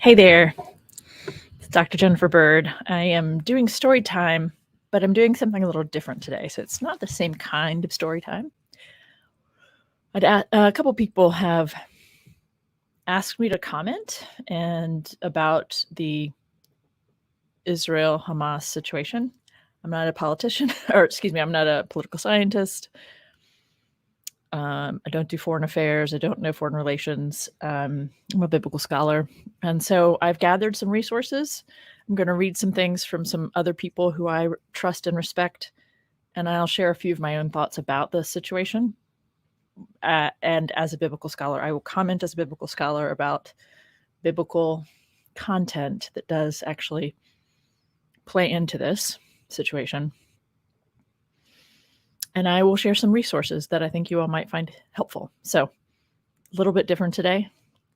Hey there, it's Dr. Jennifer Bird. I am doing story time, but I'm doing something a little different today. So it's not the same kind of story time. A couple people have asked me to comment about the Israel-Hamas situation. I'm not a politician, I'm not a political scientist. I don't do foreign affairs. I don't know foreign relations. I'm a biblical scholar. And so I've gathered some resources. I'm going to read some things from some other people who I trust and respect, and I'll share a few of my own thoughts about the situation. And as a biblical scholar, I will comment as a biblical scholar about biblical content that does actually play into this situation. And I will share some resources that I think you all might find helpful. So a little bit different today.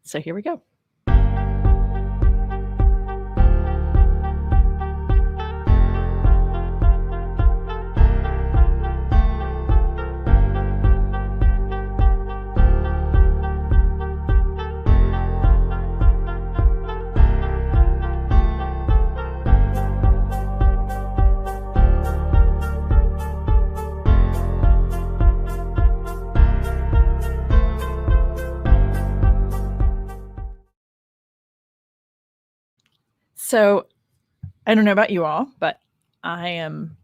So here we go. So I don't know about you all, but I am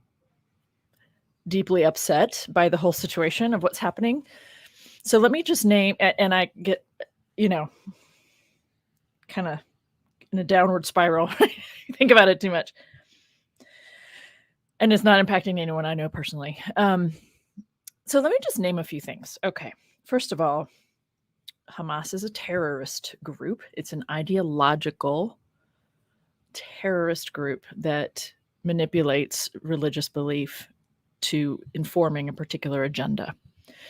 deeply upset by the whole situation of what's happening. So let me just name, and I get, kind of in a downward spiral. Think about it too much. And it's not impacting anyone I know personally. So let me just name a few things. Okay. First of all, Hamas is a terrorist group. It's an ideological terrorist group that manipulates religious belief to informing a particular agenda.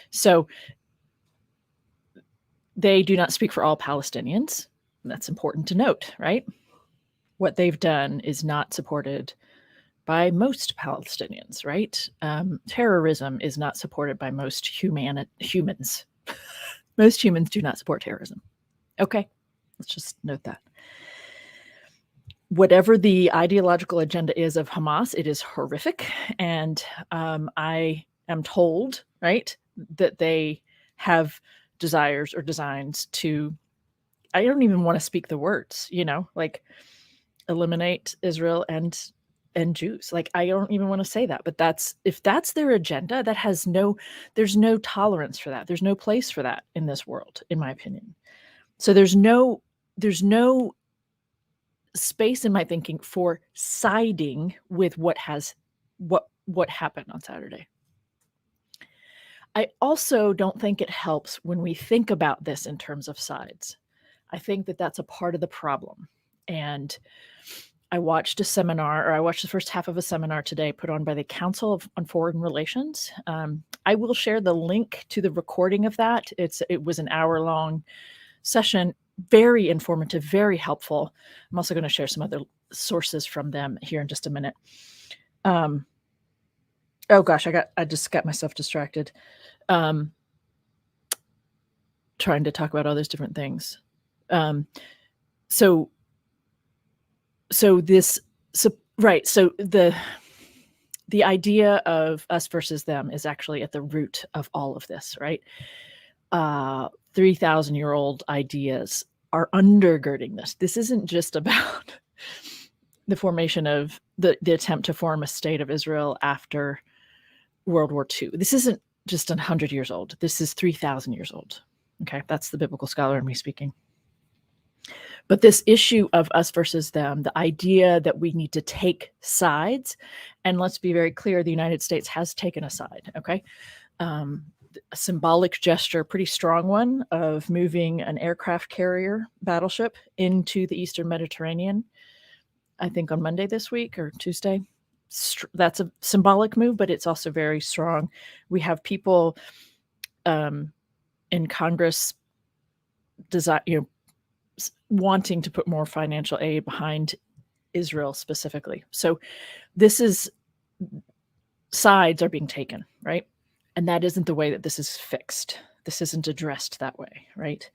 So they do not speak for all Palestinians. That's important to note, right? What they've done is not supported by most Palestinians, right? Terrorism is not supported by most humans. Most humans do not support terrorism. Okay, let's just note that. Whatever the ideological agenda is of Hamas, it is horrific. And I am told, right, that they have desires or designs to, I don't even want to speak the words, like eliminate Israel and Jews. Like, I don't even want to say that, but if that's their agenda, there's no tolerance for that. There's no place for that in this world, in my opinion. So there's no space in my thinking for siding with what happened on Saturday. I also don't think it helps when we think about this in terms of sides. I think that that's a part of the problem. And I watched the first half of a seminar today put on by the Council on Foreign Relations. I will share the link to the recording of that. It was an hour-long session, very informative, very helpful. I'm also going to share some other sources from them here in just a minute. Oh gosh, I just got myself distracted. Trying to talk about all those different things. So the idea of us versus them is actually at the root of all of this, right? 3,000-year-old ideas are undergirding this. This isn't just about the formation of the attempt to form a state of Israel after World War II. This isn't just 100 years old. This is 3,000 years old. Okay, that's the biblical scholar in me speaking. But this issue of us versus them, the idea that we need to take sides, and let's be very clear, the United States has taken a side, okay? A symbolic gesture, pretty strong one, of moving an aircraft carrier battleship into the Eastern Mediterranean, I think on Monday this week or Tuesday. That's a symbolic move, but it's also very strong. We have people in Congress wanting to put more financial aid behind Israel specifically. So sides are being taken, right? And that isn't the way that this is fixed. This isn't addressed that way, right?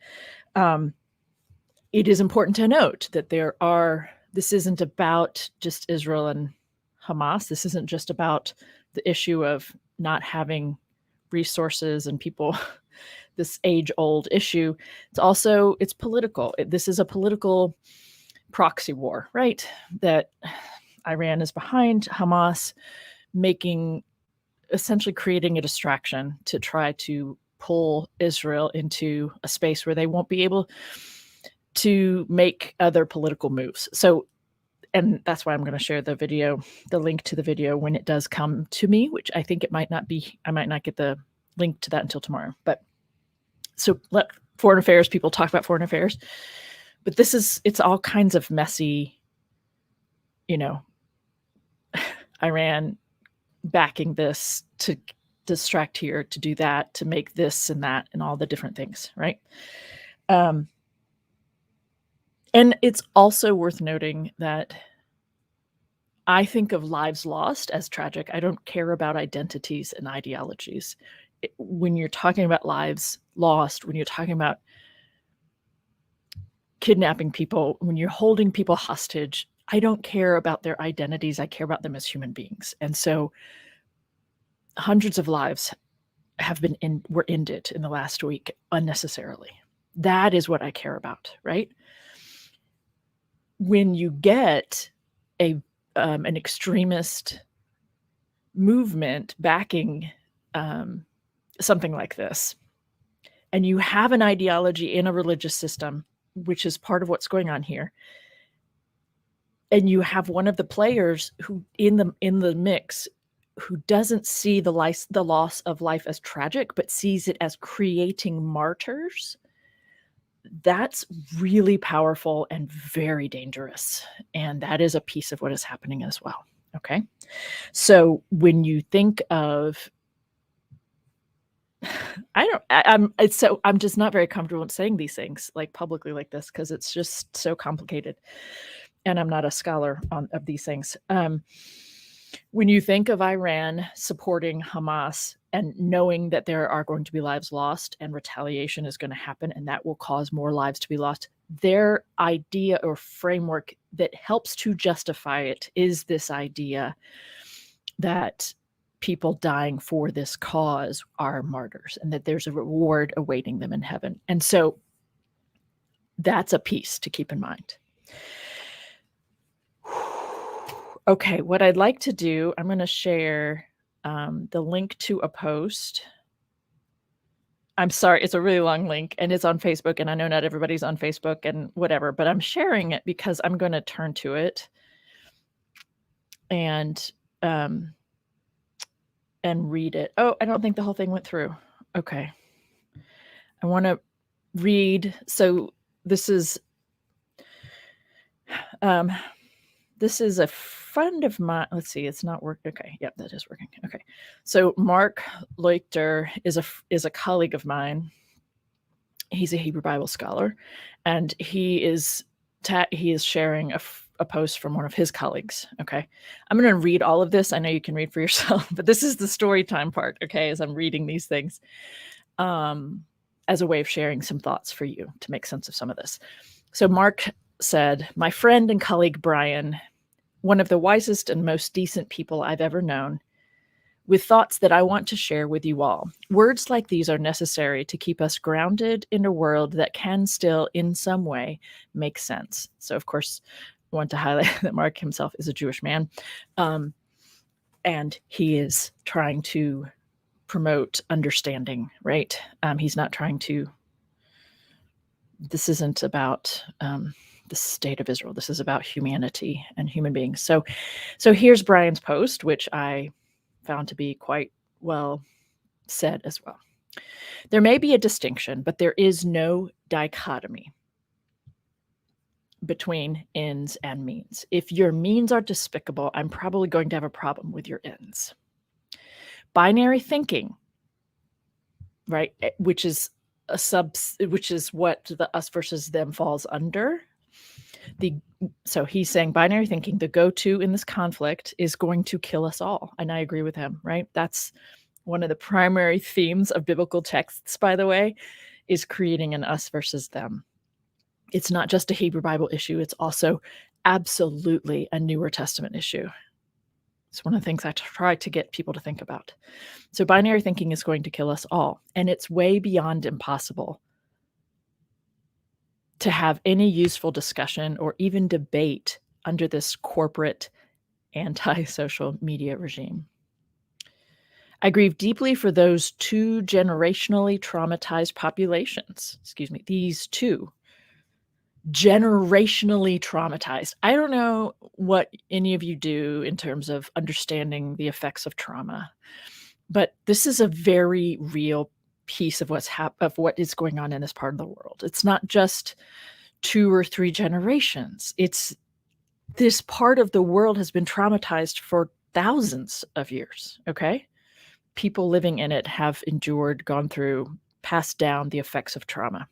it is important to note that this isn't about just Israel and Hamas. This isn't just about the issue of not having resources and people, this age-old issue. It's political. This is a political proxy war, right? That Iran is behind Hamas, essentially creating a distraction to try to pull Israel into a space where they won't be able to make other political moves. So, and that's why I'm going to share the link to the video when it does come to me, which I think I might not get the link to that until tomorrow. But so let foreign affairs people talk about foreign affairs. But it's all kinds of messy, Iran backing this to distract here, to do that, to make this and that, and all the different things, right? And it's also worth noting that I think of lives lost as tragic. I don't care about identities and ideologies. When you're talking about lives lost, when you're talking about kidnapping people, when you're holding people hostage, I don't care about their identities. I care about them as human beings. And so hundreds of lives were ended in the last week unnecessarily. That is what I care about, right? When you get an extremist movement backing something like this, and you have an ideology in a religious system, which is part of what's going on here, and you have one of the players who in the mix who doesn't see the loss of life as tragic, but sees it as creating martyrs, that's really powerful and very dangerous. And that is a piece of what is happening as well. Okay. So when you think of, I'm just not very comfortable in saying these things like publicly like this, because it's just so complicated. And I'm not a scholar of these things. When you think of Iran supporting Hamas and knowing that there are going to be lives lost and retaliation is going to happen and that will cause more lives to be lost, their idea or framework that helps to justify it is this idea that people dying for this cause are martyrs and that there's a reward awaiting them in heaven. And so that's a piece to keep in mind. Okay, what I'd like to do, I'm going to share the link to a post. I'm sorry, it's a really long link and it's on Facebook, and I know not everybody's on Facebook and whatever, but I'm sharing it because I'm going to turn to it and read it. Oh, I don't think the whole thing went through. Okay. I want to read. So this is a friend of mine. Let's see, it's not working. Okay, yep, that is working. Okay, so Mark Leuchter is a colleague of mine. He's a Hebrew Bible scholar, and he is sharing a post from one of his colleagues. Okay, I'm going to read all of this. I know you can read for yourself, but this is the story time part. Okay, as I'm reading these things, as a way of sharing some thoughts for you to make sense of some of this. So Mark said, "My friend and colleague Brian, one of the wisest and most decent people I've ever known, with thoughts that I want to share with you all. Words like these are necessary to keep us grounded in a world that can still, in some way, make sense." So, of course, I want to highlight that Mark himself is a Jewish man, and he is trying to promote understanding, right? He's not trying to, this isn't about the state of Israel. This is about humanity and human beings. So here's Brian's post, which I found to be quite well said as well. "There may be a distinction, but there is no dichotomy between ends and means. If your means are despicable, I'm probably going to have a problem with your ends. Binary thinking, right, which is what the us versus them falls under. So he's saying binary thinking, the go-to in this conflict, is going to kill us all. And I agree with him, right? That's one of the primary themes of biblical texts, by the way, is creating an us versus them. It's not just a Hebrew Bible issue. It's also absolutely a Newer Testament issue. It's one of the things I try to get people to think about. So binary thinking is going to kill us all, and it's way beyond impossible to have any useful discussion or even debate under this corporate anti-social media regime. I grieve deeply for those two generationally traumatized populations. These two generationally traumatized. I don't know what any of you do in terms of understanding the effects of trauma, but this is a very real piece of of what is going on in this part of the world. It's not just 2 or 3 generations. It's this part of the world has been traumatized for thousands of years, okay? People living in it have endured, gone through, passed down the effects of trauma.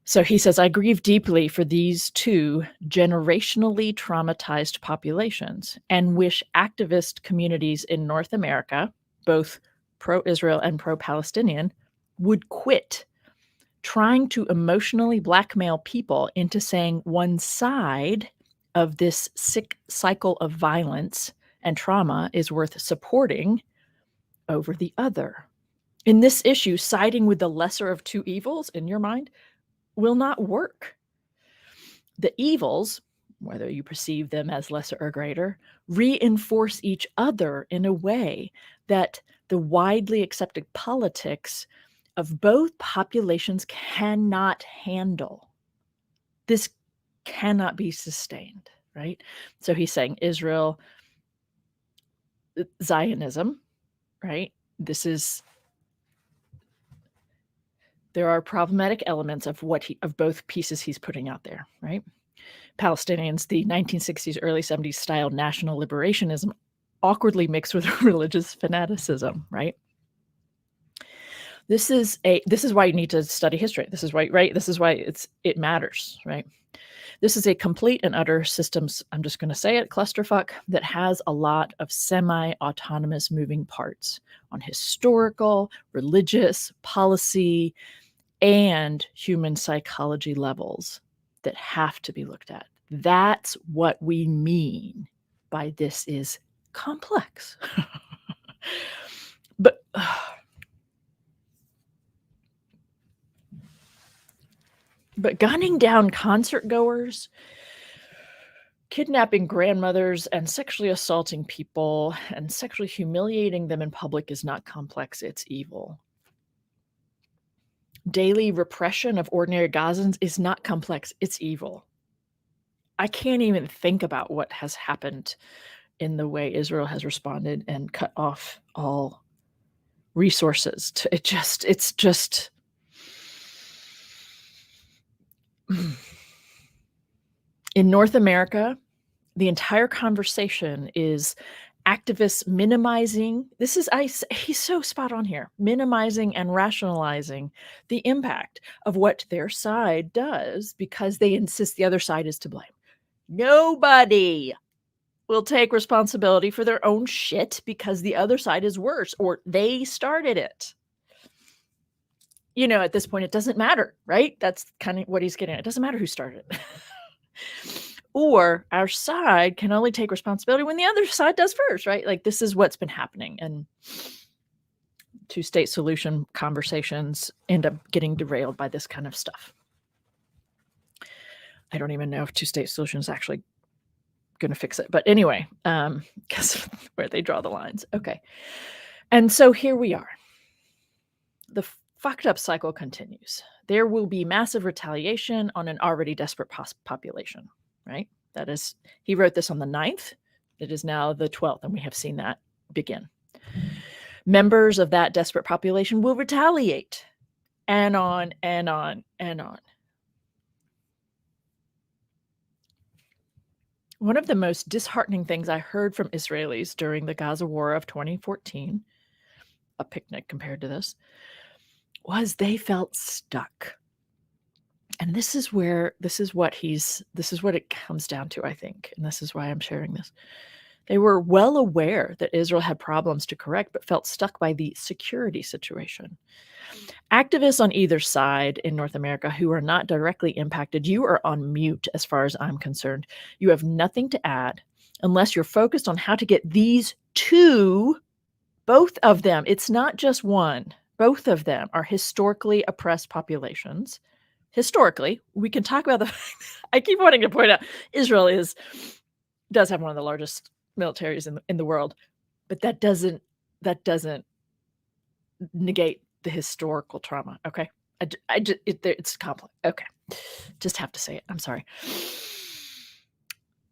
So he says, I grieve deeply for these two generationally traumatized populations and wish activist communities in North America, both pro-Israel and pro-Palestinian, would quit trying to emotionally blackmail people into saying one side of this sick cycle of violence and trauma is worth supporting over the other. In this issue, siding with the lesser of two evils, in your mind, will not work. The evils, whether you perceive them as lesser or greater, reinforce each other in a way that the widely accepted politics of both populations cannot handle. This cannot be sustained, right? So he's saying Israel, Zionism, right? There are problematic elements of of both pieces he's putting out there, right? Palestinians, the 1960s, early 70s style national liberationism awkwardly mixed with religious fanaticism, right? This is why you need to study history. This is why, right? This is why it matters, right? This is a complete and utter systems, I'm just going to say it, clusterfuck that has a lot of semi-autonomous moving parts on historical, religious, policy, and human psychology levels that have to be looked at. That's what we mean by this is complex. But gunning down concert goers, kidnapping grandmothers, and sexually assaulting people and sexually humiliating them in public is not complex, it's evil. Daily repression of ordinary Gazans is not complex, it's evil. I can't even think about what has happened in the way Israel has responded and cut off all resources. It's just in North America, the entire conversation is activists minimizing. He's so spot on here, minimizing and rationalizing the impact of what their side does because they insist the other side is to blame. Nobody will take responsibility for their own shit because the other side is worse or they started it. You know, at this point, it doesn't matter, right? That's kind of what he's getting at. It doesn't matter who started it. Or our side can only take responsibility when the other side does first, right? Like this is what's been happening. And two-state solution conversations end up getting derailed by this kind of stuff. I don't even know if two-state solution is actually going to fix it. But anyway, because where they draw the lines. Okay. And so here we are. The fucked up cycle continues. There will be massive retaliation on an already desperate population, right? That is, he wrote this on the 9th. It is now the 12th, and we have seen that begin. Members of that desperate population will retaliate, and on and on and on. One of the most disheartening things I heard from Israelis during the Gaza War of 2014, a picnic compared to this, was they felt stuck. And this is what it comes down to, I think. And this is why I'm sharing this. They were well aware that Israel had problems to correct, but felt stuck by the security situation. Activists on either side in North America who are not directly impacted, you are on mute as far as I'm concerned. You have nothing to add unless you're focused on how to get these two, both of them, it's not just one, both of them are historically oppressed populations. Historically, we can talk about the I keep wanting to point out Israel does have one of the largest militaries in the world, but that doesn't negate the historical trauma, okay? It's complex. Okay. Just have to say it. I'm sorry.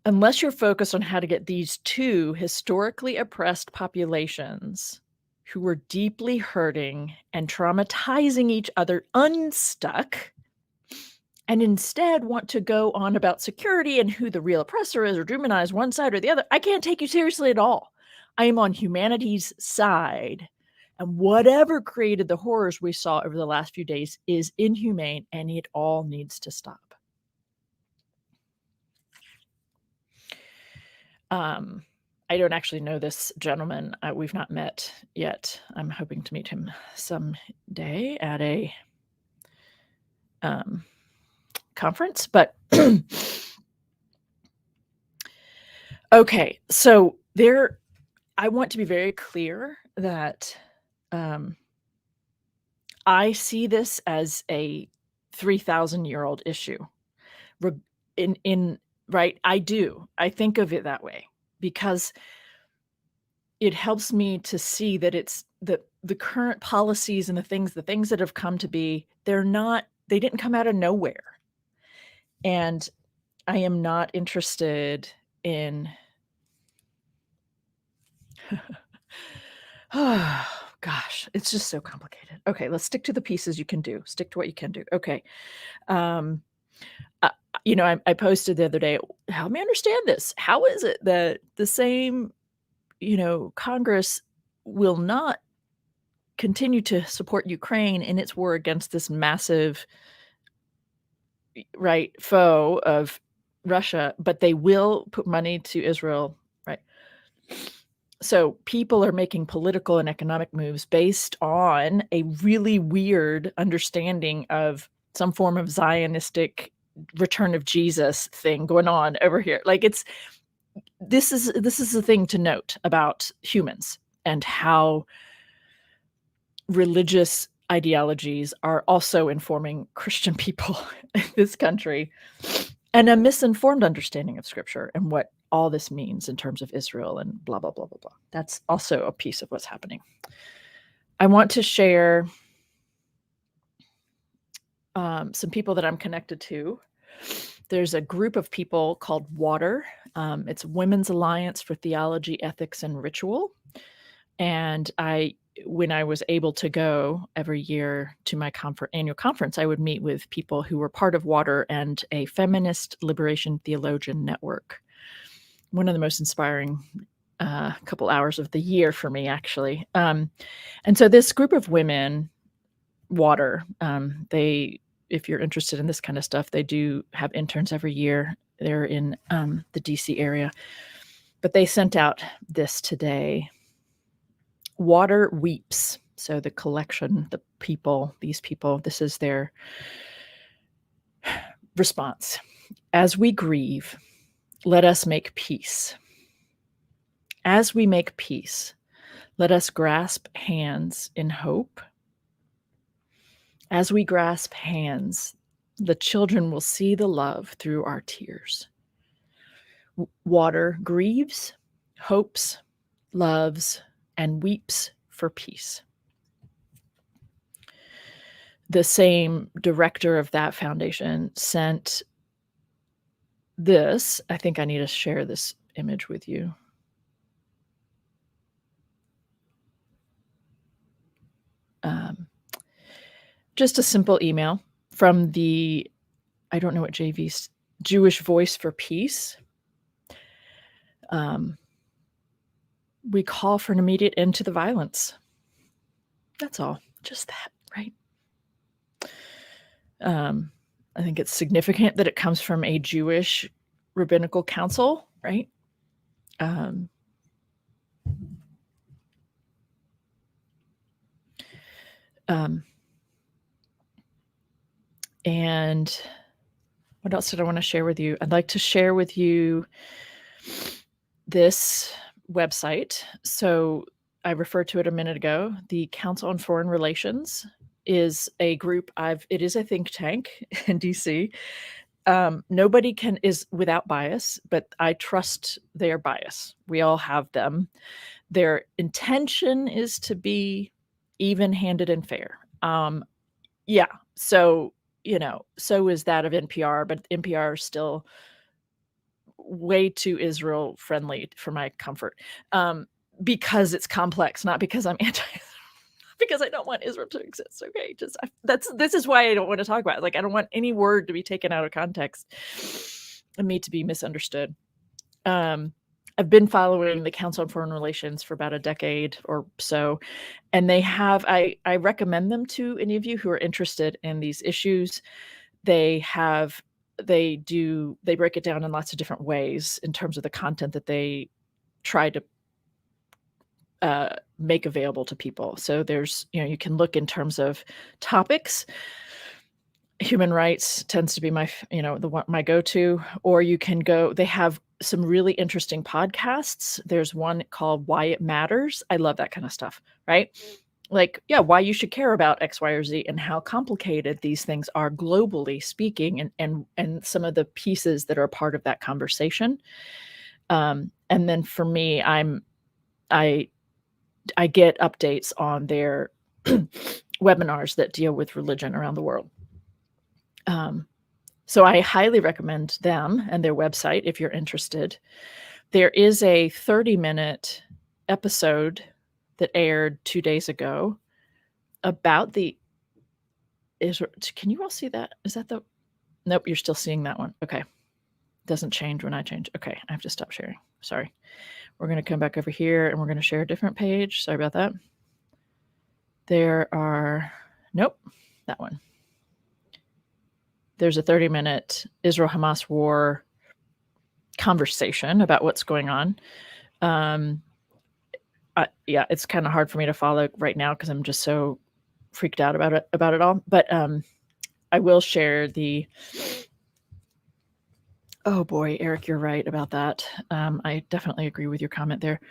Unless you're focused on how to get these two historically oppressed populations who were deeply hurting and traumatizing each other unstuck, and instead want to go on about security and who the real oppressor is or demonize one side or the other, I can't take you seriously at all. I am on humanity's side. And whatever created the horrors we saw over the last few days is inhumane, and it all needs to stop. I don't actually know this gentleman. We've not met yet. I'm hoping to meet him someday at a conference, but okay, so I want to be very clear that I see this as a 3,000-year-old issue. Right, I do. I think of it that way because it helps me to see that it's the current policies and the things that have come to be, they didn't come out of nowhere. And I am not interested in oh gosh, it's just so complicated. Okay, let's stick to the pieces you can do. Stick to what you can do. Okay. I posted the other day, help me understand this. How is it that the same, Congress will not continue to support Ukraine in its war against this massive foe of Russia, but they will put money to Israel, right? So people are making political and economic moves based on a really weird understanding of some form of Zionistic return of Jesus thing going on over here. Like this is the thing to note about humans and how religious ideologies are also informing Christian people in this country, and a misinformed understanding of scripture and what all this means in terms of Israel and blah, blah, blah, blah, blah. That's also a piece of what's happening. I want to share some people that I'm connected to. There's a group of people called WATER. It's Women's Alliance for Theology, Ethics, and Ritual. And when I was able to go every year to my annual conference, I would meet with people who were part of WATER and a feminist liberation theologian network. One of the most inspiring couple hours of the year for me, actually. And so this group of women, WATER, if you're interested in this kind of stuff, they do have interns every year. They're in the DC area. But they sent out this today. WATER Weeps. So the collection, these people, this is their response. As we grieve, let us make peace. As we make peace, let us grasp hands in hope. As we grasp hands, the children will see the love through our tears. WATER grieves, hopes, loves, and weeps for peace. The same director of that foundation sent this. I think I need to share this image with you. Just a simple email from I don't know what JV's, Jewish Voice for Peace. We call for an immediate end to the violence. That's all. Just that, right? I think it's significant that it comes from a Jewish rabbinical council, right? And what else did I want to share with you? I'd like to share with you this website. So I referred to it a minute ago. The Council on Foreign Relations is a group. It is a think tank in DC. Nobody is without bias, but I trust their bias. We all have them. Their intention is to be even-handed and fair. Yeah. So, so is that of NPR, but NPR is still way too Israel friendly for my comfort. Because it's complex, not because I'm anti, because I don't want Israel to exist. Okay, this is why I don't want to talk about it. Like, I don't want any word to be taken out of context and me to be misunderstood. I've been following the Council on Foreign Relations for about a decade or so, and they have. I recommend them to any of you who are interested in these issues. They break it down in lots of different ways in terms of the content that they try to make available to people. So there's, you can look in terms of topics. Human rights tends to be my go-to, or you can go, they have some really interesting podcasts. There's one called Why It Matters. I love that kind of stuff, right? Like, yeah, why you should care about X, Y, or Z and how complicated these things are globally speaking, and some of the pieces that are part of that conversation. And then for me, I get updates on their webinars that deal with religion around the world. So I highly recommend them and their website if you're interested. There is a 30-minute episode that aired 2 days ago about the Israel. Can you all see that? Is that the? Nope, you're still seeing that one. Okay. Doesn't change when I change. Okay, I have to stop sharing. Sorry. We're going to come back over here and we're going to share a different page. Sorry about that. Nope, that one. There's a 30-minute Israel-Hamas war conversation about what's going on. Yeah, it's kind of hard for me to follow right now because I'm just so freaked out about it all. But I will share the. Oh boy, Eric, you're right about that. I definitely agree with your comment there.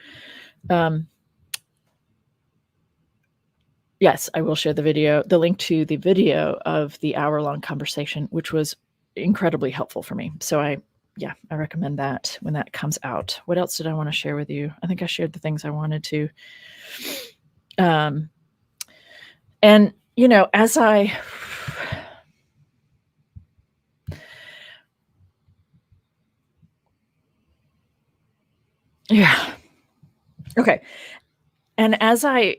Yes, I will share the link to the video of the hour-long conversation, which was incredibly helpful for me. So I recommend that when that comes out. What else did I want to share with you? I think I shared the things I wanted to. And, as I... Yeah. Okay. And as I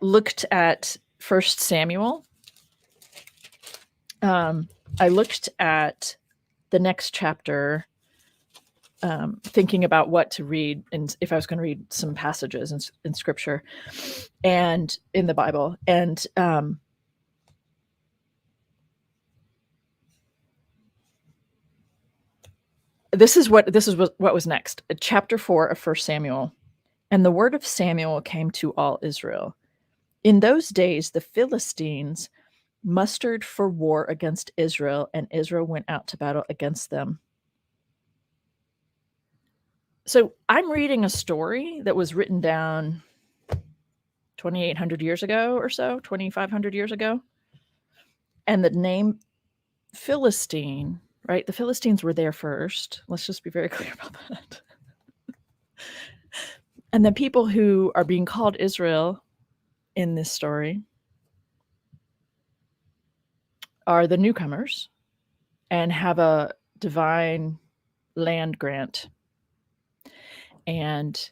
looked at 1 Samuel, I looked at the next chapter, thinking about what to read, and if I was going to read some passages in Scripture and in the Bible, and this is what was next. Chapter 4 of 1 Samuel. And the word of Samuel came to all Israel. In those days, the Philistines mustered for war against Israel, and Israel went out to battle against them. So I'm reading a story that was written down 2,800 years ago or so, 2,500 years ago. And the name Philistine, right? The Philistines were there first. Let's just be very clear about that. And the people who are being called Israel in this story are the newcomers and have a divine land grant. And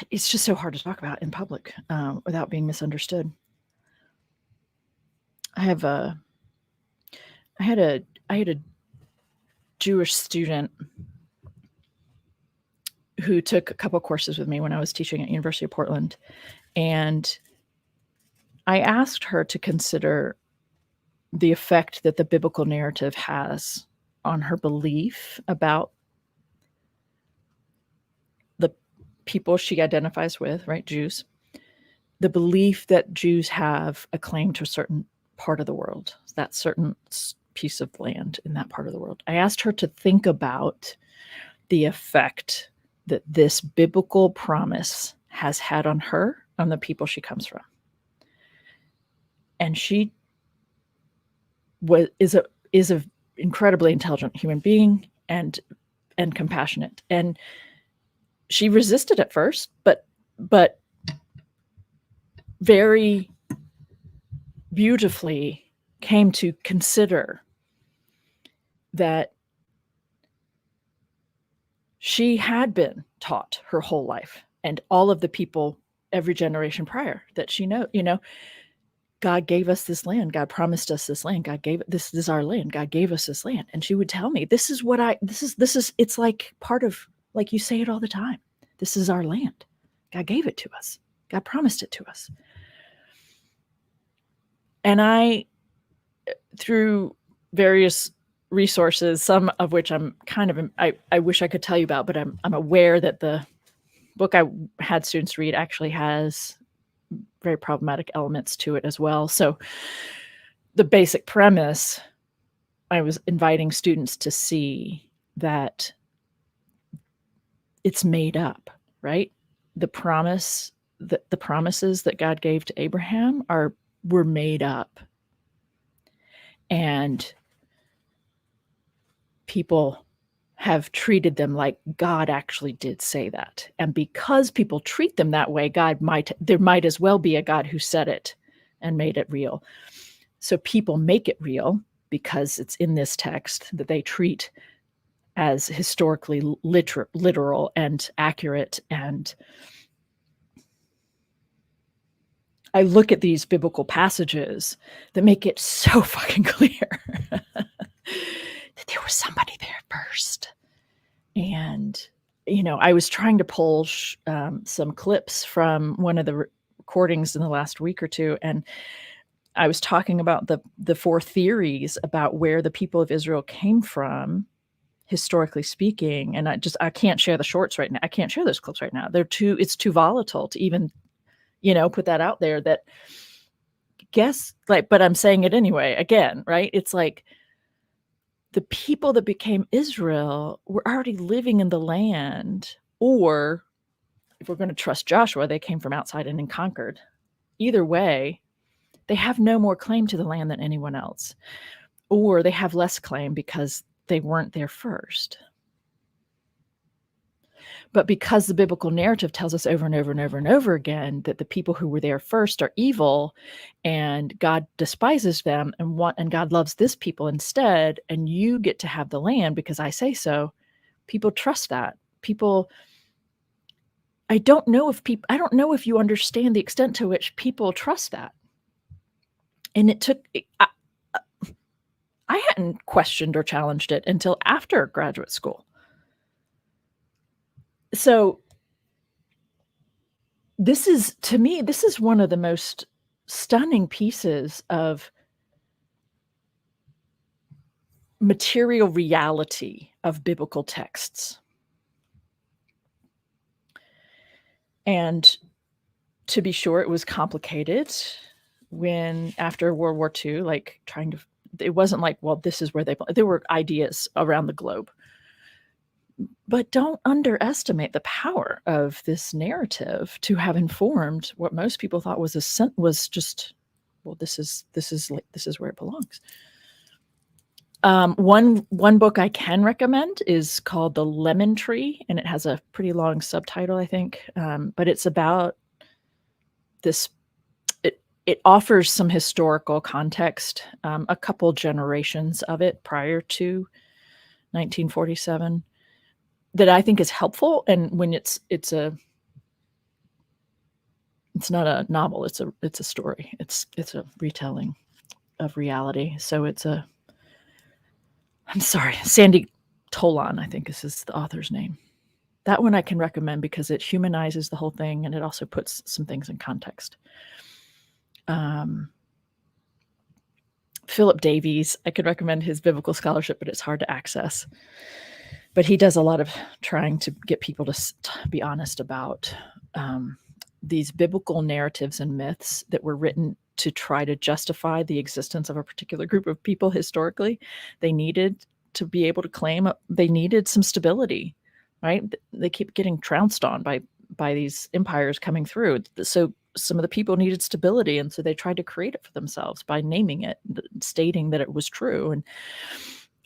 it's just so hard to talk about in public without being misunderstood. I had a Jewish student who took a couple courses with me when I was teaching at University of Portland, and I asked her to consider the effect that the biblical narrative has on her belief about the people she identifies with, right? Jews. The belief that Jews have a claim to a certain part of the world, that certain piece of land in that part of the world. I asked her to think about the effect that this biblical promise has had on her, on the people she comes from. And she is a incredibly intelligent human being and compassionate. And she resisted at first, but very beautifully came to consider that she had been taught her whole life, and all of the people every generation prior, that she God gave us this land. God promised us this land. God gave this is our land. God gave us this land. And she would tell me, this is it's like part of, like you say it all the time. This is our land. God gave it to us. God promised it to us. And I, through various resources, some of which I'm kind of, I wish I could tell you about, but I'm aware that the book I had students read actually has very problematic elements to it as well. So the basic premise, I was inviting students to see that it's made up, right? The promises that God gave to Abraham were made up. And people have treated them like God actually did say that. And because people treat them that way, there might as well be a God who said it and made it real. So people make it real because it's in this text that they treat as historically literal and accurate. And I look at these biblical passages that make it so fucking clear that there was somebody there first. And, I was trying to pull some clips from one of the recordings in the last week or two, and I was talking about the four theories about where the people of Israel came from, historically speaking. And I can't share the shorts right now. I can't share those clips right now. It's too volatile to even, put that out there. That but I'm saying it anyway, again, right? It's like the people that became Israel were already living in the land, or if we're going to trust Joshua, they came from outside and conquered. Either way, they have no more claim to the land than anyone else, or they have less claim because they weren't there first. But because the biblical narrative tells us over and over and over and over again that the people who were there first are evil, and God despises them, and God loves this people instead, and you get to have the land because I say so, people trust that. I don't know if you understand the extent to which people trust that. And I hadn't questioned or challenged it until after graduate school. So to me, this is one of the most stunning pieces of material reality of biblical texts. And to be sure, it was complicated after World War II, it wasn't like, well, this is where there were ideas around the globe. But don't underestimate the power of this narrative to have informed what most people thought was just, well, this is where it belongs. One book I can recommend is called The Lemon Tree, and it has a pretty long subtitle, I think. But it's about this. It offers some historical context, a couple generations of it prior to 1947. That I think is helpful. And when it's not a novel, it's a story. It's a retelling of reality. So I'm sorry, Sandy Tolan, I think is the author's name. That one I can recommend because it humanizes the whole thing, and it also puts some things in context. Philip Davies, I could recommend his biblical scholarship, but it's hard to access. But he does a lot of trying to get people to be honest about these biblical narratives and myths that were written to try to justify the existence of a particular group of people historically. They needed to be able to claim they needed some stability, right? They keep getting trounced on by these empires coming through. So some of the people needed stability, and so they tried to create it for themselves by naming it, stating that it was true.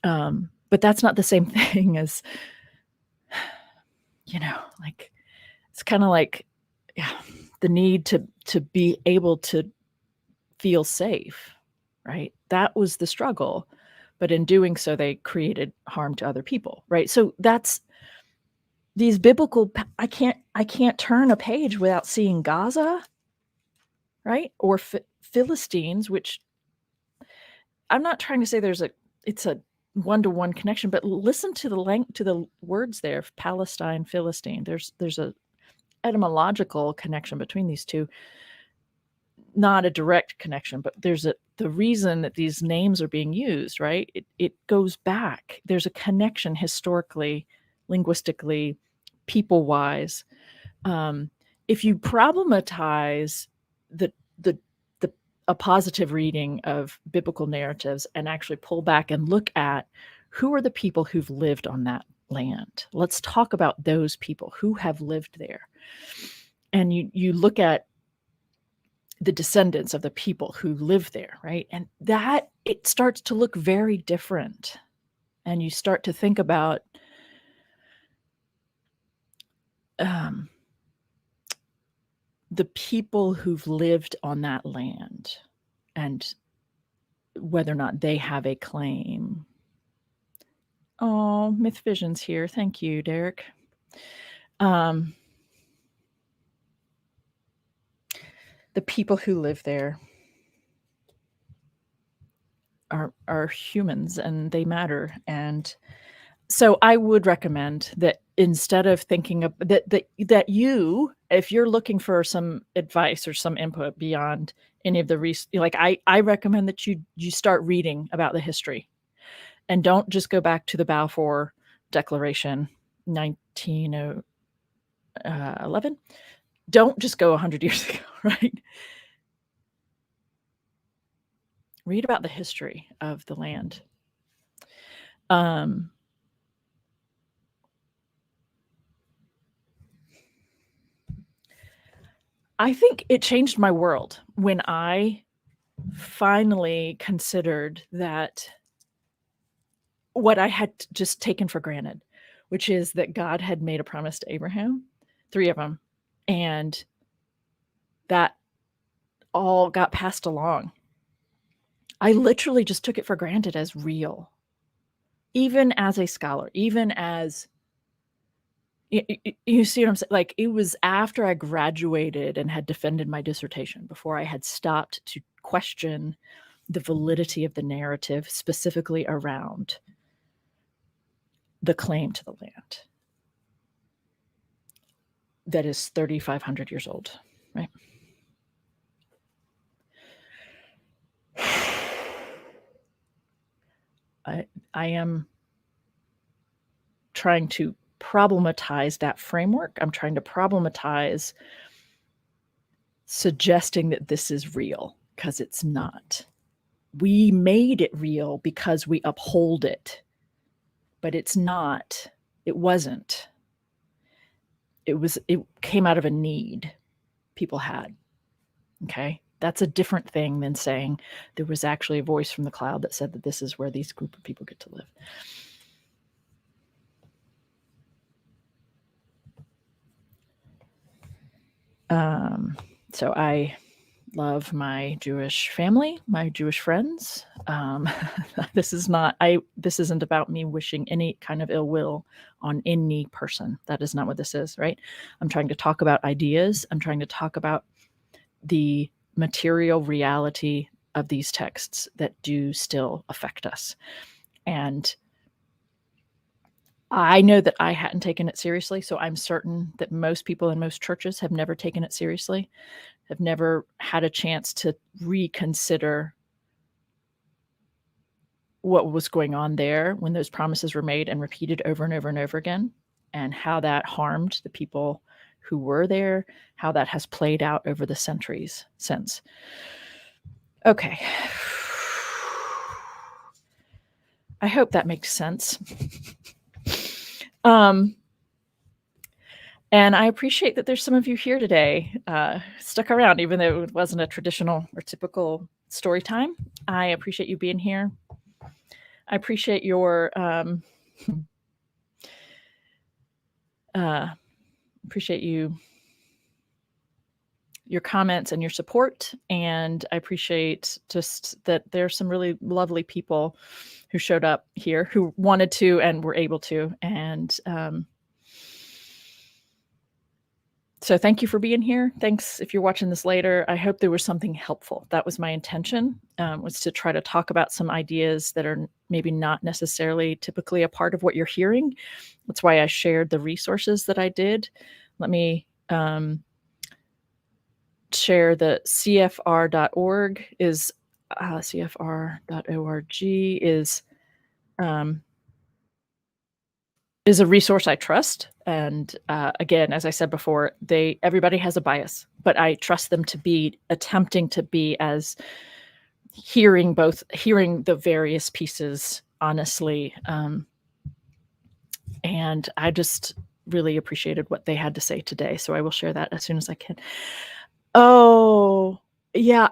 And but that's not the same thing as, like, it's kind of like, yeah, the need to be able to feel safe, right? That was the struggle. But in doing so, they created harm to other people, right? So that's these biblical. I can't turn a page without seeing Gaza, right? Or Philistines, which I'm not trying to say it's a one-to-one connection, but listen to the words there, Palestine, Philistine. There's a etymological connection between these two, not a direct connection, but there's the reason that these names are being used, right? It goes back. There's a connection historically, linguistically, people-wise. If you problematize the the a positive reading of biblical narratives and actually pull back and look at who are the people who've lived on that land. Let's talk about those people who have lived there. And you look at the descendants of the people who live there, right? And that it starts to look very different. And you start to think about the people who've lived on that land and whether or not they have a claim. Oh, Myth Vision's here. Thank you, Derek. The people who live there are humans and they matter. And so I would recommend that instead of thinking of that you, if you're looking for some advice or some input beyond any of the like I recommend that you start reading about the history and don't just go back to the Balfour Declaration 1911. Don't just go 100 years ago, right? Read about the history of the land. I think it changed my world when I finally considered that what I had just taken for granted, which is that God had made a promise to Abraham, 3 of them, and that all got passed along. I literally just took it for granted as real, even as a scholar, even as you see what I'm saying? Like, it was after I graduated and had defended my dissertation before I had stopped to question the validity of the narrative, specifically around the claim to the land that is 3,500 years old, right? I am trying to problematize that framework. I'm trying to problematize suggesting that this is real, because it's not. We made it real because we uphold it, but it's not. It wasn't. It came out of a need people had. Okay? That's a different thing than saying there was actually a voice from the cloud that said that this is where these group of people get to live. So I love my Jewish family, my Jewish friends. This isn't about me wishing any kind of ill will on any person. That is not what this is, right? I'm trying to talk about ideas. I'm trying to talk about the material reality of these texts that do still affect us. And I know that I hadn't taken it seriously, so I'm certain that most people in most churches have never taken it seriously, have never had a chance to reconsider what was going on there when those promises were made and repeated over and over and over again, and how that harmed the people who were there, how that has played out over the centuries since. Okay. I hope that makes sense. And I appreciate that there's some of you here today, stuck around, even though it wasn't a traditional or typical story time. I appreciate you being here. I appreciate your your comments and your support, and I appreciate just that there's some really lovely people who showed up here who wanted to and were able to, and so thank you for being here. Thanks if you're watching this later. I hope there was something helpful. That was my intention, was to try to talk about some ideas that are maybe not necessarily typically a part of what you're hearing. That's why I shared the resources that I did. Let me share the cfr.org is cfr.org is a resource I trust. And again, as I said before, everybody has a bias, but I trust them to be attempting to be as hearing the various pieces honestly. And I just really appreciated what they had to say today. So I will share that as soon as I can. Oh, yeah,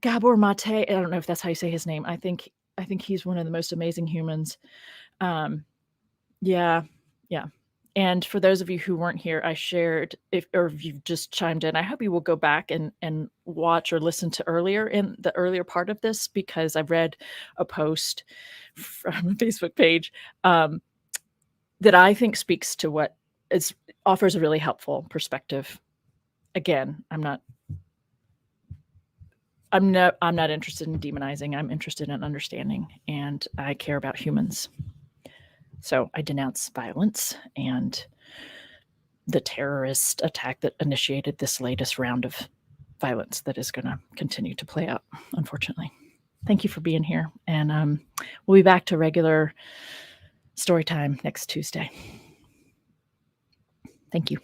Gabor Mate, I don't know if that's how you say his name. I think he's one of the most amazing humans. Yeah. And for those of you who weren't here, I shared, if you've just chimed in, I hope you will go back and watch or listen to in the earlier part of this, because I read a post from a Facebook page that I think speaks to what offers a really helpful perspective. Again, I'm not interested in demonizing. I'm interested in understanding, and I care about humans. So I denounce violence and the terrorist attack that initiated this latest round of violence that is going to continue to play out, unfortunately. Thank you for being here, and we'll be back to regular story time next Tuesday. Thank you.